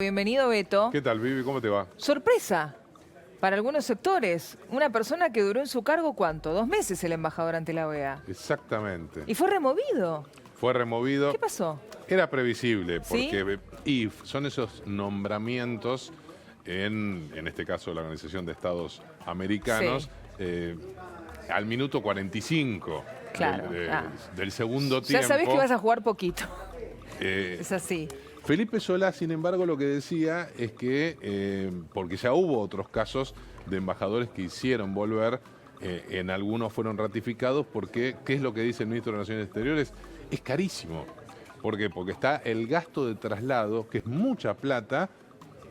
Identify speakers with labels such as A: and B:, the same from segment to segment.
A: Bienvenido, Beto.
B: ¿Qué tal, Vivi? ¿Cómo te va?
A: Sorpresa para algunos sectores. Una persona que duró en su cargo, ¿cuánto? 2 meses el embajador ante la OEA.
B: Exactamente.
A: Y fue removido.
B: Fue removido.
A: ¿Qué pasó?
B: Era previsible,
A: ¿Sí?
B: porque y son esos nombramientos en este caso la Organización de Estados Americanos, al minuto 45
A: Claro,
B: del segundo tiempo.
A: Ya sabés que vas a jugar poquito.
B: Eh,
A: Es así.
B: Felipe Solá, sin embargo, lo que decía es que, porque ya hubo otros casos de embajadores que hicieron volver, en algunos fueron ratificados, porque, ¿qué es lo que dice el ministro de Relaciones Exteriores? Es carísimo. ¿Por qué? Porque está el gasto de traslado, que es mucha plata,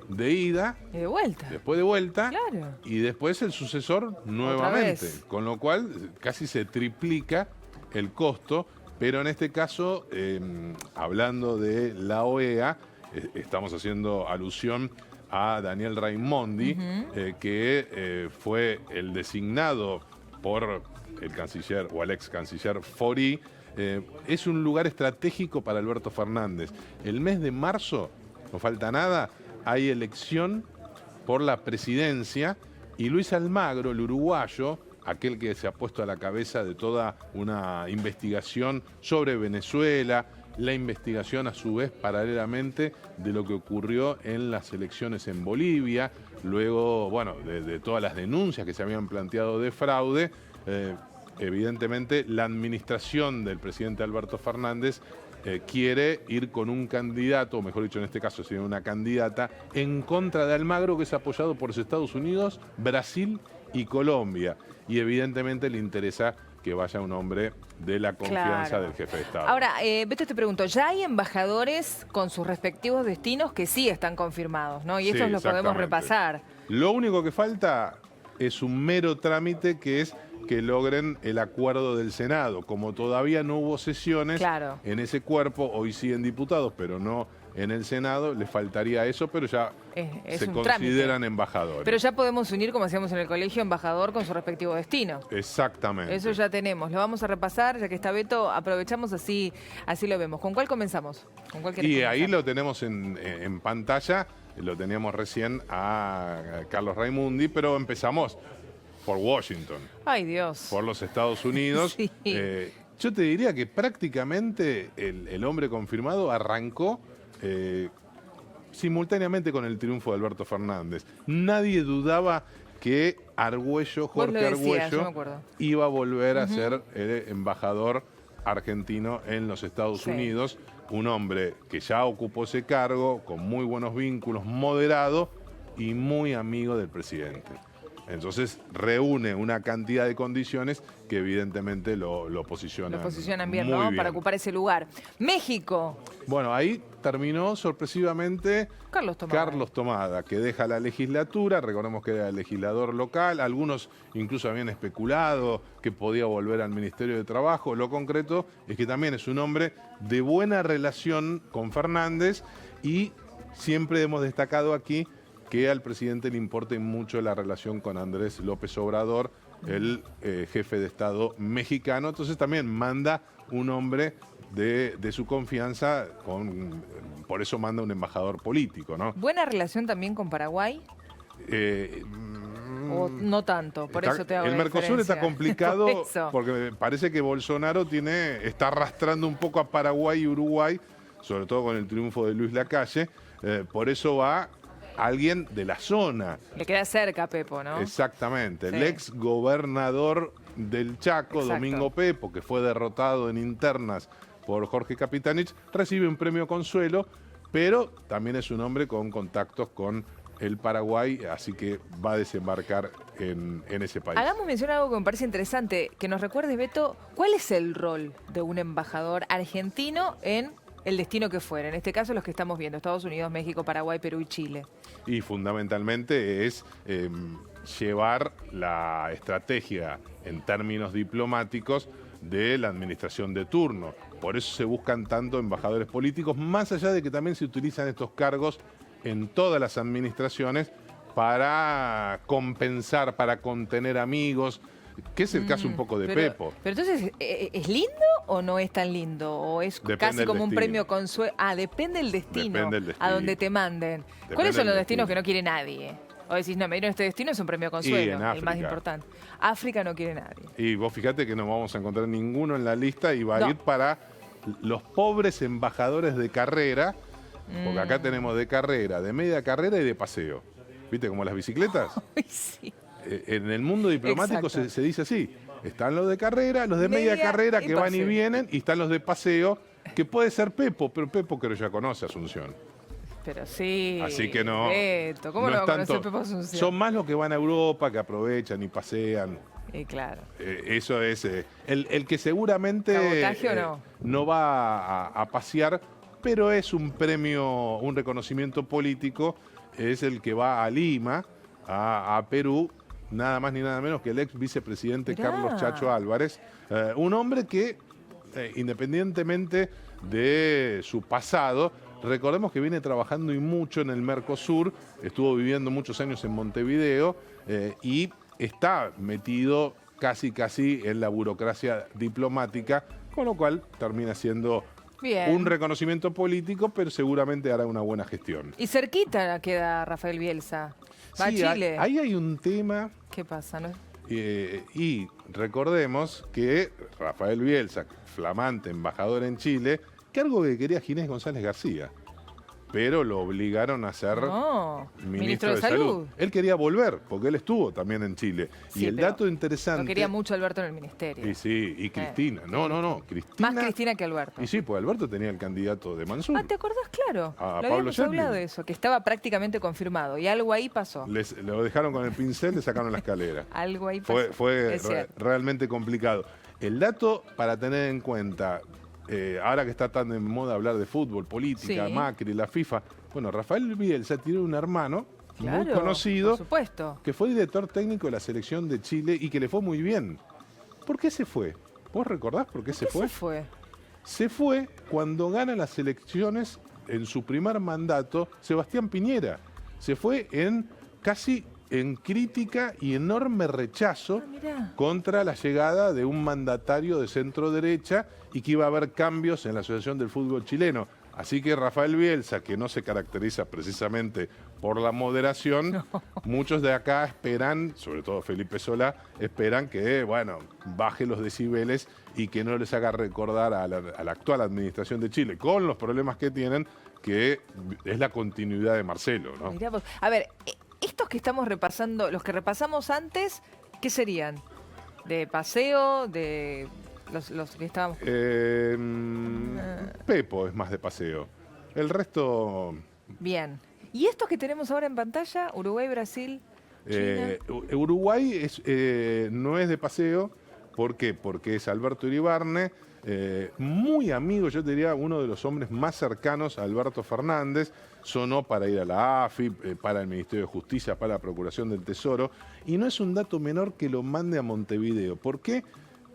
B: de ida,
A: Y de vuelta.
B: después de vuelta,
A: Claro.
B: y después el sucesor nuevamente. Con lo cual, casi se triplica el costo. Pero en este caso, hablando de la OEA, estamos haciendo alusión a Daniel Raimondi, que fue el designado por el canciller o el ex canciller Fori. Es un lugar estratégico para Alberto Fernández. El mes de marzo, no falta nada, hay elección por la presidencia y Luis Almagro, el uruguayo, aquel que se ha puesto a la cabeza de toda una investigación sobre Venezuela, la investigación a su vez paralelamente de lo que ocurrió en las elecciones en Bolivia, luego, bueno, de todas las denuncias que se habían planteado de fraude. Evidentemente, la administración del presidente Alberto Fernández quiere ir con un candidato, o mejor dicho, en este caso sería una candidata, en contra de Almagro, que es apoyado por los Estados Unidos, Brasil y Colombia. Y evidentemente le interesa que vaya un hombre de la confianza del jefe de Estado.
A: Ahora, Beto, te pregunto, ya hay embajadores con sus respectivos destinos que sí están confirmados, ¿no? Y estos los podemos repasar.
B: Lo único que falta es un mero trámite, que es que logren el acuerdo del Senado. Como todavía no hubo sesiones en ese cuerpo, hoy siguen diputados, pero no en el Senado, les faltaría eso, pero ya se consideran embajadores.
A: Pero ya podemos unir, como hacíamos en el colegio, embajador con su respectivo destino.
B: Exactamente.
A: Eso ya tenemos. Lo vamos a repasar, ya que está Beto, aprovechamos así lo vemos. ¿Con cuál comenzamos? ¿Con cuál querés comenzar?
B: Ahí lo tenemos en pantalla, lo teníamos recién a Carlos Raimundi, pero empezamos por Washington.
A: Ay, Dios.
B: Por los Estados Unidos.
A: Sí.
B: Yo te diría que prácticamente el hombre confirmado arrancó simultáneamente con el triunfo de Alberto Fernández. Nadie dudaba que Jorge Argüello, iba a volver a ser el embajador argentino en los Estados Unidos. Un hombre que ya ocupó ese cargo, con muy buenos vínculos, moderado y muy amigo del presidente. Entonces reúne una cantidad de condiciones que evidentemente lo posicionan. Lo
A: posicionan bien, ¿no? Para ocupar ese lugar. México.
B: Bueno, ahí terminó sorpresivamente Carlos Tomada, que deja la legislatura. Recordemos que era legislador local. Algunos incluso habían especulado que podía volver al Ministerio de Trabajo. Lo concreto es que también es un hombre de buena relación con Fernández, y siempre hemos destacado aquí que al presidente le importa mucho la relación con Andrés López Obrador, el jefe de Estado mexicano. Entonces también manda un hombre de su confianza, por eso manda un embajador político, ¿no?
A: ¿Buena relación también con Paraguay? ¿O no tanto? Por eso te hago
B: el Mercosur está complicado porque me parece que Bolsonaro está arrastrando un poco a Paraguay y Uruguay, sobre todo con el triunfo de Luis Lacalle. Por eso va alguien de la zona.
A: Le queda cerca a Pepo, ¿no?
B: Exactamente. El ex gobernador del Chaco, Domingo Pepo, que fue derrotado en internas por Jorge Capitanich, recibe un premio Consuelo, pero también es un hombre con contactos con el Paraguay, así que va a desembarcar en ese país.
A: Hagamos mención a algo que me parece interesante, que nos recuerdes, Beto, ¿cuál es el rol de un embajador argentino en el destino que fuera? En este caso los que estamos viendo, Estados Unidos, México, Paraguay, Perú y Chile. Y
B: fundamentalmente es llevar la estrategia en términos diplomáticos de la administración de turno. Por eso se buscan tanto embajadores políticos, más allá de que también se utilizan estos cargos en todas las administraciones para compensar, para contener amigos, que es el caso un poco de Pepo.
A: Pero entonces, ¿es lindo o no es tan lindo? ¿O es
B: Depende
A: casi
B: del
A: como un
B: destino.
A: premio consuelo? Ah, depende del destino.
B: Depende del destino.
A: A donde te manden.
B: Depende
A: ¿Cuáles son
B: del
A: los destinos
B: destino.
A: que no quiere nadie? O decís, no, me dieron este destino, es un premio consuelo,
B: en
A: el más
B: África.
A: importante. África no quiere nadie.
B: Y vos fíjate que no vamos a encontrar ninguno en la lista y va a
A: No.
B: ir para los pobres embajadores de carrera, porque acá tenemos de carrera, de media carrera y de paseo. ¿Viste? Como las bicicletas.
A: Ay, sí.
B: En el mundo diplomático
A: Exacto.
B: se dice así. Están los de carrera, los de media
A: Media
B: carrera
A: y
B: que van y
A: paseo.
B: vienen, y están los de paseo, que puede ser Pepo, pero Pepo creo ya conoce a Asunción.
A: Pero sí.
B: Así que no.
A: Beto, ¿cómo no
B: es
A: va a conocer
B: tanto-
A: Pepo Asunción?
B: Son más los que van a Europa, que aprovechan y pasean.
A: Y claro.
B: Eso es. El que seguramente
A: ¿Cabotaje o no?
B: no va a pasear, pero es un premio, un reconocimiento político, es el que va a Lima, a Perú, nada más ni nada menos que el ex vicepresidente
A: Mirá.
B: Carlos Chacho Álvarez, un hombre que, independientemente de su pasado, recordemos que viene trabajando y mucho en el Mercosur, estuvo viviendo muchos años en Montevideo y está metido casi en la burocracia diplomática, con lo cual termina siendo
A: Bien.
B: un reconocimiento político, pero seguramente hará una buena gestión.
A: Y cerquita queda Rafael Bielsa. Va a
B: Sí,
A: Chile.
B: ahí hay un tema,
A: ¿Qué pasa? ¿No?
B: y recordemos que Rafael Bielsa, flamante embajador en Chile, cargo que quería Ginés González García, pero lo obligaron a ser
A: No,
B: ministro de Salud. Él quería volver, porque él estuvo también en Chile.
A: Sí,
B: y el
A: pero
B: dato interesante...
A: Lo quería mucho Alberto en el ministerio.
B: Y sí, y Cristina. No, Cristina.
A: Más Cristina que Alberto.
B: Y sí, pues Alberto tenía el candidato de Mansur.
A: Ah, ¿te acordás? Claro.
B: A
A: Lo
B: Pablo
A: habíamos
B: Shetling.
A: hablado de eso, que estaba prácticamente confirmado. Y algo ahí pasó.
B: Lo dejaron con el pincel, le sacaron la escalera.
A: Algo ahí pasó.
B: Fue
A: Es cierto.
B: realmente complicado. El dato para tener en cuenta, ahora que está tan de moda hablar de fútbol, política,
A: Sí.
B: Macri, la FIFA, bueno, Rafael Bielsa tiene un hermano muy
A: Claro,
B: conocido
A: por supuesto.
B: que fue director técnico de la selección de Chile y que le fue muy bien. ¿Por qué se fue? ¿Vos recordás por qué se
A: ¿Qué
B: fue?
A: se fue?
B: Se fue cuando gana las elecciones en su primer mandato Sebastián Piñera. Se fue casi en crítica y enorme rechazo
A: Mirá.
B: contra la llegada de un mandatario de centro derecha y que iba a haber cambios en la Asociación del Fútbol Chileno. Así que Rafael Bielsa, que no se caracteriza precisamente por la moderación, muchos de acá esperan, sobre todo Felipe Solá, esperan que, bueno, baje los decibeles y que no les haga recordar a la actual administración de Chile, con los problemas que tienen, que es la continuidad de Marcelo, ¿no?
A: Mirá vos. A ver, estos que estamos repasando, los que repasamos antes, ¿qué serían? ¿De paseo? ¿De los que estábamos?
B: Pepo es más de paseo. El resto...
A: Bien. ¿Y estos que tenemos ahora en pantalla? Uruguay, Brasil, China.
B: Uruguay no es de paseo. ¿Por qué? Porque es Alberto Iribarne, muy amigo, yo te diría, uno de los hombres más cercanos a Alberto Fernández. Sonó para ir a la AFI, para el Ministerio de Justicia, para la Procuración del Tesoro. Y no es un dato menor que lo mande a Montevideo. ¿Por qué?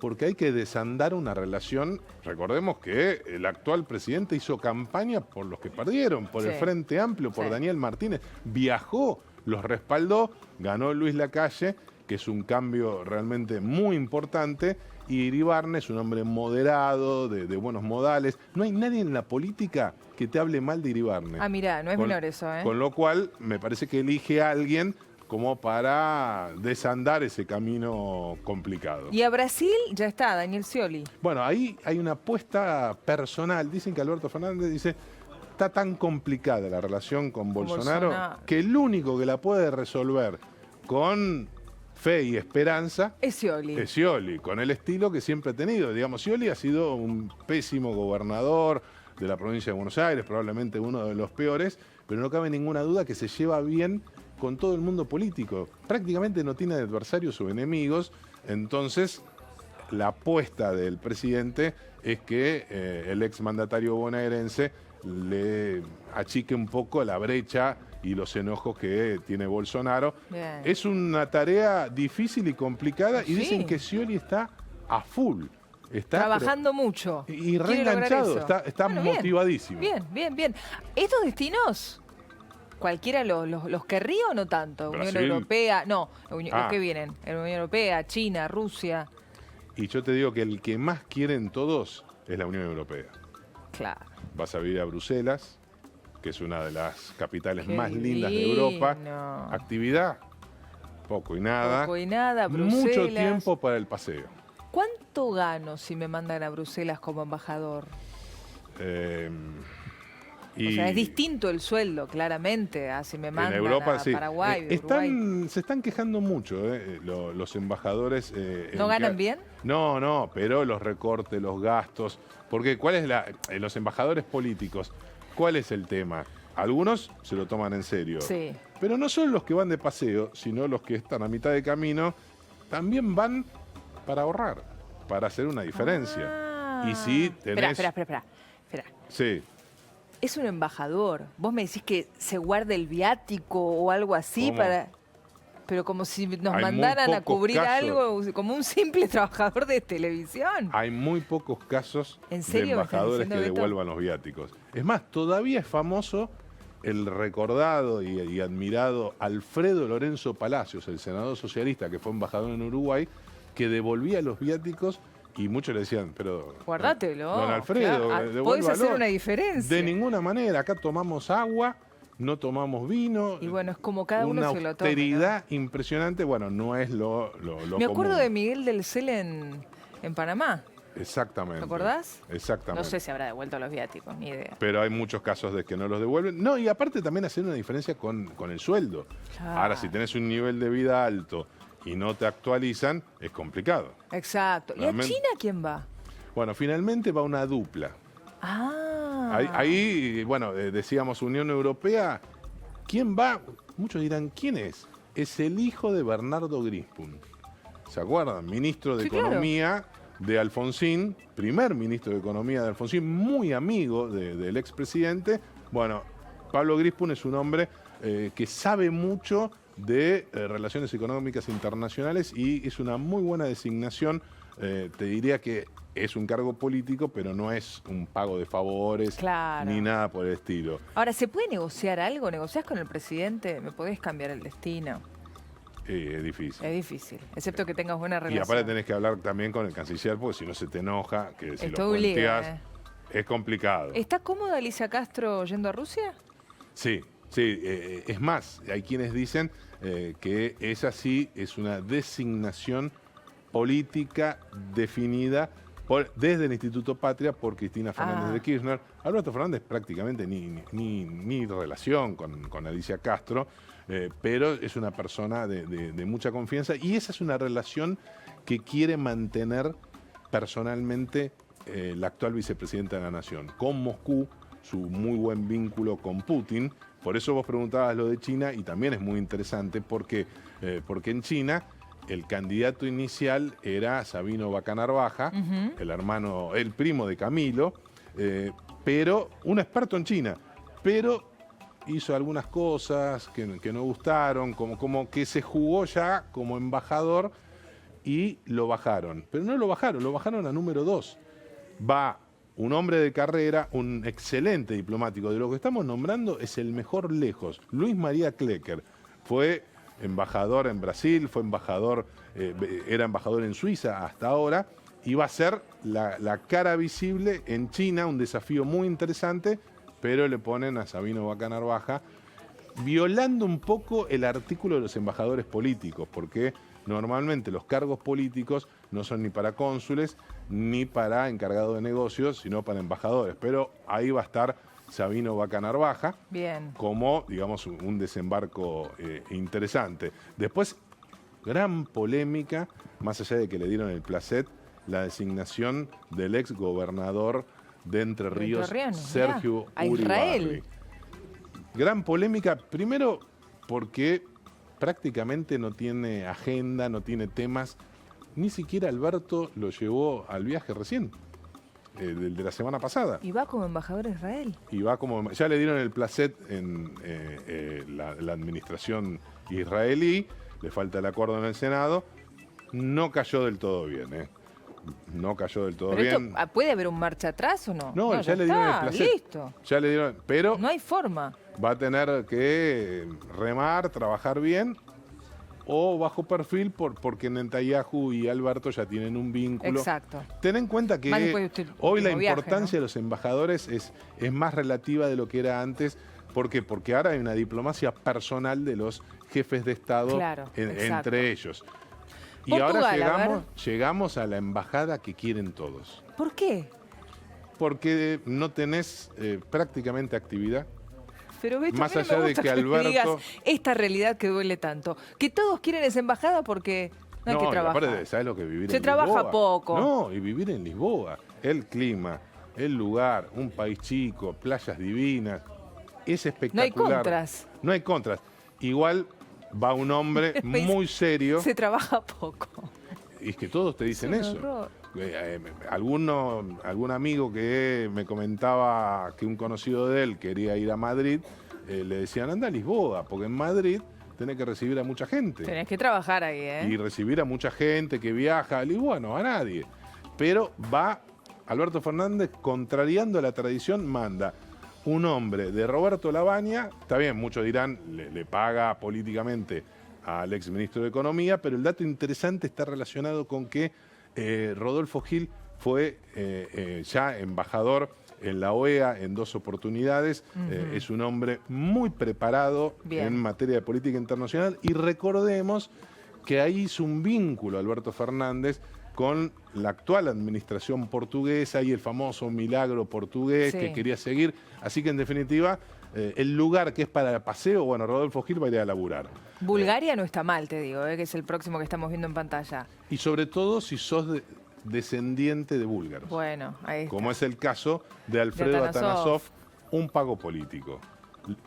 B: Porque hay que desandar una relación. Recordemos que el actual presidente hizo campaña por los que perdieron, por el
A: Sí.
B: Frente Amplio, por
A: Sí.
B: Daniel Martínez. Viajó, los respaldó, ganó Luis Lacalle, que es un cambio realmente muy importante, y Iribarne es un hombre moderado, de buenos modales. No hay nadie en la política que te hable mal de Iribarne.
A: Ah, mirá, no es menor eso, ¿eh?
B: Con lo cual, me parece que elige a alguien como para desandar ese camino complicado.
A: Y a Brasil ya está, Daniel Scioli.
B: Bueno, ahí hay una apuesta personal. Dicen que Alberto Fernández dice, está tan complicada la relación con Bolsonaro que el único que la puede resolver con fe y esperanza
A: Es Scioli.
B: es Scioli, con el estilo que siempre ha tenido. Digamos, Scioli ha sido un pésimo gobernador de la provincia de Buenos Aires, probablemente uno de los peores, pero no cabe ninguna duda que se lleva bien con todo el mundo político. Prácticamente no tiene adversarios o enemigos, entonces la apuesta del presidente es que el exmandatario bonaerense le achique un poco la brecha y los enojos que tiene Bolsonaro.
A: Bien.
B: Es una tarea difícil y complicada y
A: Sí.
B: dicen que Scioli está a full. Está
A: Trabajando mucho.
B: y
A: Quiere lograr
B: reenganchado,
A: eso.
B: está
A: Bueno, bien.
B: motivadísimo.
A: Bien. ¿Estos destinos, cualquiera los querría o no tanto? Unión
B: Brasil.
A: Europea, no, los
B: Ah.
A: que vienen, Unión Europea, China, Rusia.
B: Y yo te digo que el que más quieren todos es la Unión Europea.
A: Claro.
B: Vas a vivir a Bruselas, que es una de las capitales más lindas de Europa. Actividad, poco y nada.
A: Poco y nada, Bruselas.
B: Mucho tiempo para el paseo.
A: ¿Cuánto gano si me mandan a Bruselas como embajador? O sea, es distinto el sueldo, claramente, a si me mandan
B: en Europa,
A: a Paraguay,
B: Uruguay. Se están quejando mucho los embajadores.
A: ¿No ganan bien?
B: No, pero los recortes, los gastos. Porque ¿cuál es los embajadores políticos? ¿Cuál es el tema? Algunos se lo toman en serio.
A: Sí.
B: Pero no son los que van de paseo, sino los que están a mitad de camino, también van para ahorrar, para hacer una diferencia. Y si tenés...
A: Espera.
B: Sí.
A: Es un embajador. Vos me decís que se guarde el viático o algo así
B: ¿Cómo?
A: Pero como si nos mandaran a cubrir algo, como un simple trabajador de televisión.
B: Hay muy pocos casos de embajadores que devuelvan los viáticos. Es más, todavía es famoso el recordado y admirado Alfredo Lorenzo Palacios, el senador socialista que fue embajador en Uruguay, que devolvía los viáticos y muchos le decían, pero...
A: Guardátelo.
B: Don Alfredo,
A: claro, podés hacer una diferencia.
B: De ninguna manera, acá tomamos agua, no tomamos vino.
A: Y bueno, es como cada uno se lo toma.
B: Una austeridad impresionante, bueno, no es lo
A: Me acuerdo
B: común.
A: de Miguel del Cel en Panamá.
B: Exactamente.
A: ¿Te acordás?
B: Exactamente.
A: No sé si habrá devuelto los viáticos, ni idea.
B: Pero hay muchos casos de que no los devuelven. No, y aparte también hacer una diferencia con el sueldo.
A: Claro.
B: Ahora, si tenés un nivel de vida alto y no te actualizan, es complicado.
A: Exacto. ¿Y a China quién va?
B: Bueno, finalmente va una dupla. Ahí, bueno, decíamos Unión Europea. ¿Quién va? Muchos dirán, ¿quién es? Es el hijo de Bernardo Grispun. ¿Se acuerdan? Ministro de Economía de Alfonsín, primer ministro de Economía de Alfonsín, muy amigo del expresidente. Bueno, Pablo Grispun es un hombre que sabe mucho de relaciones económicas internacionales y es una muy buena designación. Te diría que es un cargo político, pero no es un pago de favores ni nada por el estilo.
A: Ahora, ¿se puede negociar algo? ¿Negociás con el presidente? ¿Me podés cambiar el destino?
B: Es difícil.
A: Es difícil, excepto que tengas buena relación.
B: Y aparte tenés que hablar también con el canciller, porque si no se te enoja, que si
A: Esto
B: lo planteás, es complicado.
A: ¿Está cómoda Alicia Castro yendo a Rusia?
B: Sí. Es más, hay quienes dicen que esa sí es una designación política definida desde el Instituto Patria por Cristina Fernández de Kirchner. Alberto Fernández prácticamente ni relación con Alicia Castro, pero es una persona de mucha confianza y esa es una relación que quiere mantener personalmente la actual vicepresidenta de la Nación con Moscú, su muy buen vínculo con Putin. Por eso vos preguntabas lo de China y también es muy interesante porque en China el candidato inicial era Sabino Bacanarvaja, el primo de Camilo, pero un experto en China, pero hizo algunas cosas que no gustaron, como que se jugó ya como embajador y lo bajaron. Pero no lo bajaron a número 2. Va un hombre de carrera, un excelente diplomático. De lo que estamos nombrando es el mejor lejos. Luis María Klecker fue embajador en Brasil, era embajador en Suiza hasta ahora, y va a ser la cara visible en China, un desafío muy interesante, pero le ponen a Sabino Bacanarvaja, violando un poco el artículo de los embajadores políticos, porque normalmente los cargos políticos no son ni para cónsules ni para encargados de negocios, sino para embajadores. Pero ahí va a estar Sabino Bacanarvaja como, digamos, un desembarco interesante. Después, gran polémica, más allá de que le dieron el placet, la designación del ex gobernador de Entre Ríos, Sergio Uribarri. Gran polémica, primero porque prácticamente no tiene agenda, no tiene temas. Ni siquiera Alberto lo llevó al viaje recién, de la semana pasada.
A: ¿Y va como embajador a Israel?
B: Ya le dieron el placet en la administración israelí, le falta el acuerdo en el Senado. No cayó del todo bien, No cayó del todo bien.
A: ¿Puede haber un marcha atrás o no?
B: No, ya le dieron el placet.
A: Listo.
B: Ya le dieron, pero
A: no hay forma.
B: Va a tener que remar, trabajar bien, o bajo perfil porque Netanyahu y Alberto ya tienen un vínculo.
A: Exacto.
B: Ten en cuenta que hoy la importancia de los embajadores es más relativa de lo que era antes. ¿Por qué? Porque ahora hay una diplomacia personal de los jefes de Estado entre ellos. Y
A: Portugal,
B: ahora llegamos a la embajada que quieren todos.
A: ¿Por qué?
B: Porque no tenés prácticamente actividad.
A: Pero Beto,
B: más allá de que Alberto...
A: digas esta realidad que duele tanto. Que todos quieren esa embajada porque no hay que trabajar.
B: Aparte, ¿sabes lo que vivir
A: Se
B: en Lisboa?
A: trabaja poco.
B: No, y vivir en Lisboa. El clima, el lugar, un país chico, playas divinas. Es espectacular.
A: No hay contras. No
B: hay contras. Igual va un hombre muy serio.
A: Se trabaja poco.
B: Y es que todos te dicen eso. Algún amigo que me comentaba que un conocido de él quería ir a Madrid, le decían, anda a Lisboa, porque en Madrid tenés que recibir a mucha gente.
A: Tenés que trabajar ahí, ¿eh?
B: Y recibir a mucha gente que viaja. A Lisboa no va a nadie. Pero va Alberto Fernández, contrariando la tradición, manda un hombre de Roberto Lavagna. Está bien, muchos dirán, le paga políticamente al exministro de Economía, pero el dato interesante está relacionado con que Rodolfo Gil fue ya embajador en la OEA en 2 oportunidades. Es un hombre muy preparado en materia de política internacional y recordemos que ahí hizo un vínculo Alberto Fernández con la actual administración portuguesa y el famoso milagro portugués que quería seguir. Así que en definitiva, el lugar que es para el paseo, bueno, Rodolfo Gil va a ir a laburar.
A: Bulgaria no está mal, te digo, que es el próximo que estamos viendo en pantalla.
B: Y sobre todo si sos descendiente de búlgaros.
A: Bueno, ahí está.
B: Como es el caso de Alfredo Atanasov, un pago político.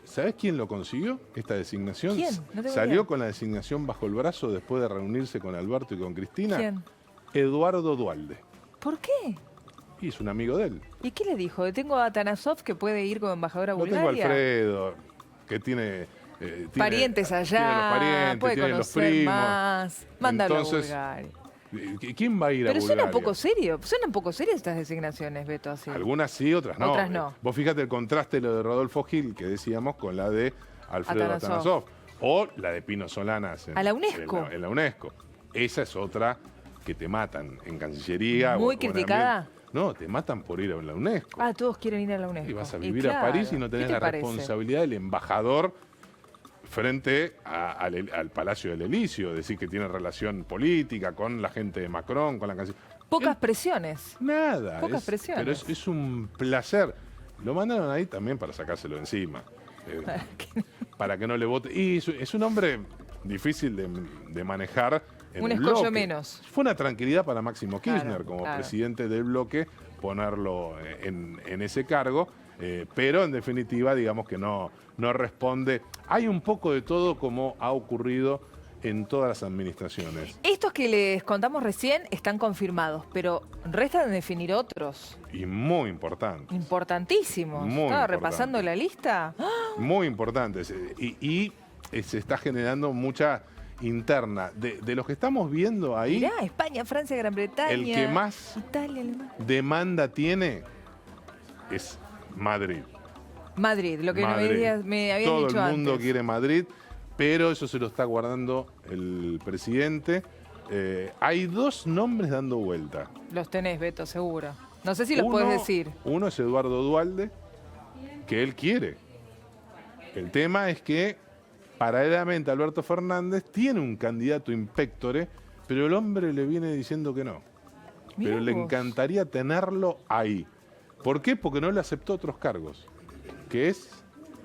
B: ¿Sabés quién lo consiguió, esta designación?
A: ¿Quién? No tengo
B: Salió
A: idea.
B: con la designación bajo el brazo después de reunirse con Alberto y con Cristina.
A: ¿Quién?
B: Eduardo Duhalde.
A: ¿Por qué?
B: Y es un amigo de él.
A: ¿Y qué le dijo? Tengo a Atanasov que puede ir como embajador a Bulgaria.
B: Lo tengo a Alfredo, que tiene...
A: parientes allá,
B: tiene los parientes,
A: puede
B: tiene
A: conocer
B: los primos.
A: más. Mándalo
B: Entonces,
A: a Bulgaria.
B: ¿Quién va a ir a Bulgaria?
A: Pero suena un poco serio. Suenan un poco serias estas designaciones, Beto, así.
B: Algunas sí, otras no.
A: Otras no.
B: Vos fíjate el contraste lo de Rodolfo Gil, que decíamos, con la de Alfredo Atanasov. O la de Pino Solanas.
A: A la UNESCO.
B: En la UNESCO. Esa es otra que te matan en Cancillería.
A: Muy criticada.
B: No, te matan por ir a la UNESCO.
A: Ah, todos quieren ir a la UNESCO.
B: Y vas a vivir a París y no tenés la responsabilidad del embajador frente al Palacio del Elíseo, decir que tiene relación política con la gente de Macron, con la Cancillería.
A: Pocas presiones.
B: Nada.
A: Pocas presiones.
B: Pero es un placer. Lo mandaron ahí también para sacárselo encima. Para que no le vote. Y es un hombre difícil de manejar.
A: Un escollo menos.
B: Fue una tranquilidad para Máximo Kirchner como presidente del bloque ponerlo en ese cargo, pero en definitiva digamos que no responde. Hay un poco de todo como ha ocurrido en todas las administraciones.
A: Estos que les contamos recién están confirmados, pero restan de definir otros.
B: Y muy importantes.
A: Importantísimos. Estaba repasando la lista.
B: Muy importantes. Y se está generando mucha interna. De los que estamos viendo ahí...
A: Mirá, España, Francia, Gran Bretaña...
B: El que más
A: Italia, Alemania.
B: Demanda tiene es Madrid.
A: Madrid, lo que me habían
B: Todo
A: dicho
B: el mundo
A: antes.
B: quiere Madrid, pero eso se lo está guardando el presidente. Hay 2 nombres dando vuelta.
A: Los tenés, Beto, seguro. No sé si los podés decir.
B: Uno es Eduardo Duhalde, que él quiere. El tema es que paralelamente Alberto Fernández tiene un candidato impectore, pero el hombre le viene diciendo que no. Pero le encantaría tenerlo ahí. ¿Por qué? Porque no le aceptó otros cargos, que es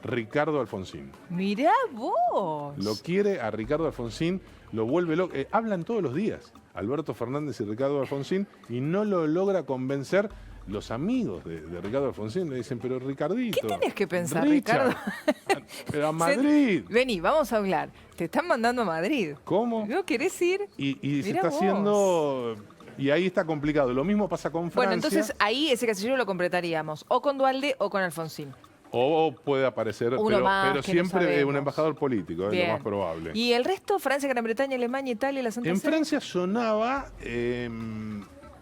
B: Ricardo Alfonsín.
A: Mirá vos.
B: Lo quiere a Ricardo Alfonsín, lo vuelve loco. Hablan todos los días, Alberto Fernández y Ricardo Alfonsín, y no lo logra convencer. Los amigos de Ricardo Alfonsín le dicen, pero Ricardito...
A: ¿Qué tenés que pensar,
B: Richard,
A: Ricardo?
B: Pero a Madrid.
A: Vení, vamos a hablar. Te están mandando a Madrid.
B: ¿Cómo?
A: ¿No querés ir?
B: Y se está haciendo... Y ahí está complicado. Lo mismo pasa con Francia.
A: Bueno, entonces ahí ese casillero lo completaríamos. O con Duhalde o con Alfonsín.
B: O puede aparecer, pero siempre un embajador político, es lo más probable.
A: ¿Y el resto? Francia, Gran Bretaña, Alemania, Italia, la Santa Sede.
B: En Francia sonaba...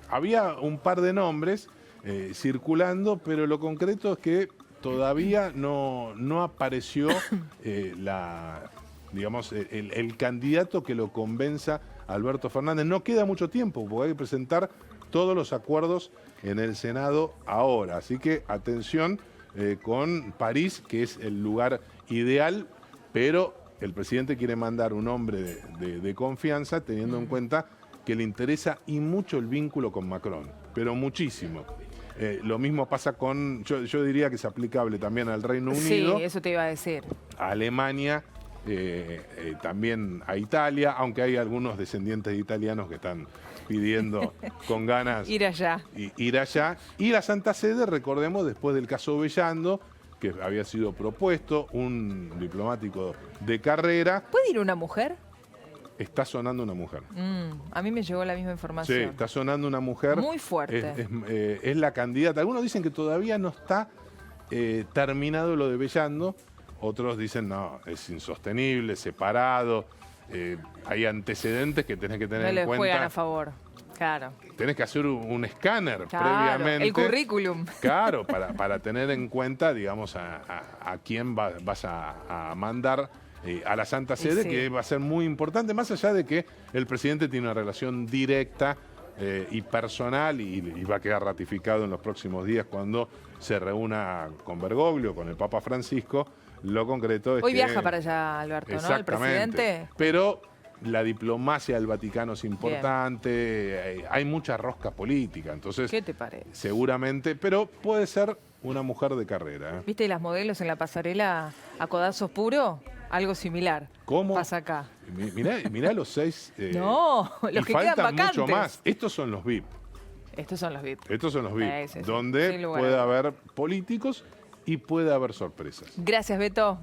B: había un par de nombres circulando, pero lo concreto es que todavía no apareció digamos, el candidato que lo convenza a Alberto Fernández. No queda mucho tiempo, porque hay que presentar todos los acuerdos en el Senado ahora. Así que atención con París, que es el lugar ideal, pero el presidente quiere mandar un hombre de confianza, teniendo en cuenta que le interesa y mucho el vínculo con Macron, pero muchísimo. Lo mismo pasa con, yo diría que es aplicable también al Reino Unido.
A: Sí, eso te iba a decir. A
B: Alemania, también a Italia, aunque hay algunos descendientes de italianos que están pidiendo con ganas
A: ir allá.
B: Ir allá. Y la Santa Sede, recordemos, después del caso Bellando, que había sido propuesto, un diplomático de carrera.
A: ¿Puede ir una mujer?
B: Está sonando una mujer.
A: A mí me llegó la misma información.
B: Sí, está sonando una mujer.
A: Muy fuerte.
B: Es la candidata. Algunos dicen que todavía no está terminado lo de Bellando. Otros dicen, no, es insostenible, separado. Hay antecedentes que tenés que tener en cuenta.
A: No le juegan a favor, claro.
B: Tenés que hacer un escáner
A: El
B: previamente.
A: currículum.
B: Claro, para tener en cuenta, digamos, a quién vas a mandar a la Santa Sede, que va a ser muy importante, más allá de que el presidente tiene una relación directa y personal y va a quedar ratificado en los próximos días cuando se reúna con Bergoglio, con el Papa Francisco. Lo concreto es
A: Hoy
B: que
A: viaja para allá, Alberto, ¿no? El presidente.
B: Pero la diplomacia del Vaticano es importante, hay mucha rosca política, entonces...
A: ¿Qué te parece?
B: Seguramente, pero puede ser una mujer de carrera.
A: ¿Viste las modelos en la pasarela a codazos puro? Algo similar.
B: ¿Cómo?
A: Pasa acá.
B: Mirá los 6.
A: No, los que quedan vacantes.
B: Mucho más. Estos son los VIP.
A: Estos son los VIP.
B: Estos son los VIP,
A: Sí.
B: donde puede haber políticos y puede haber sorpresas.
A: Gracias, Beto.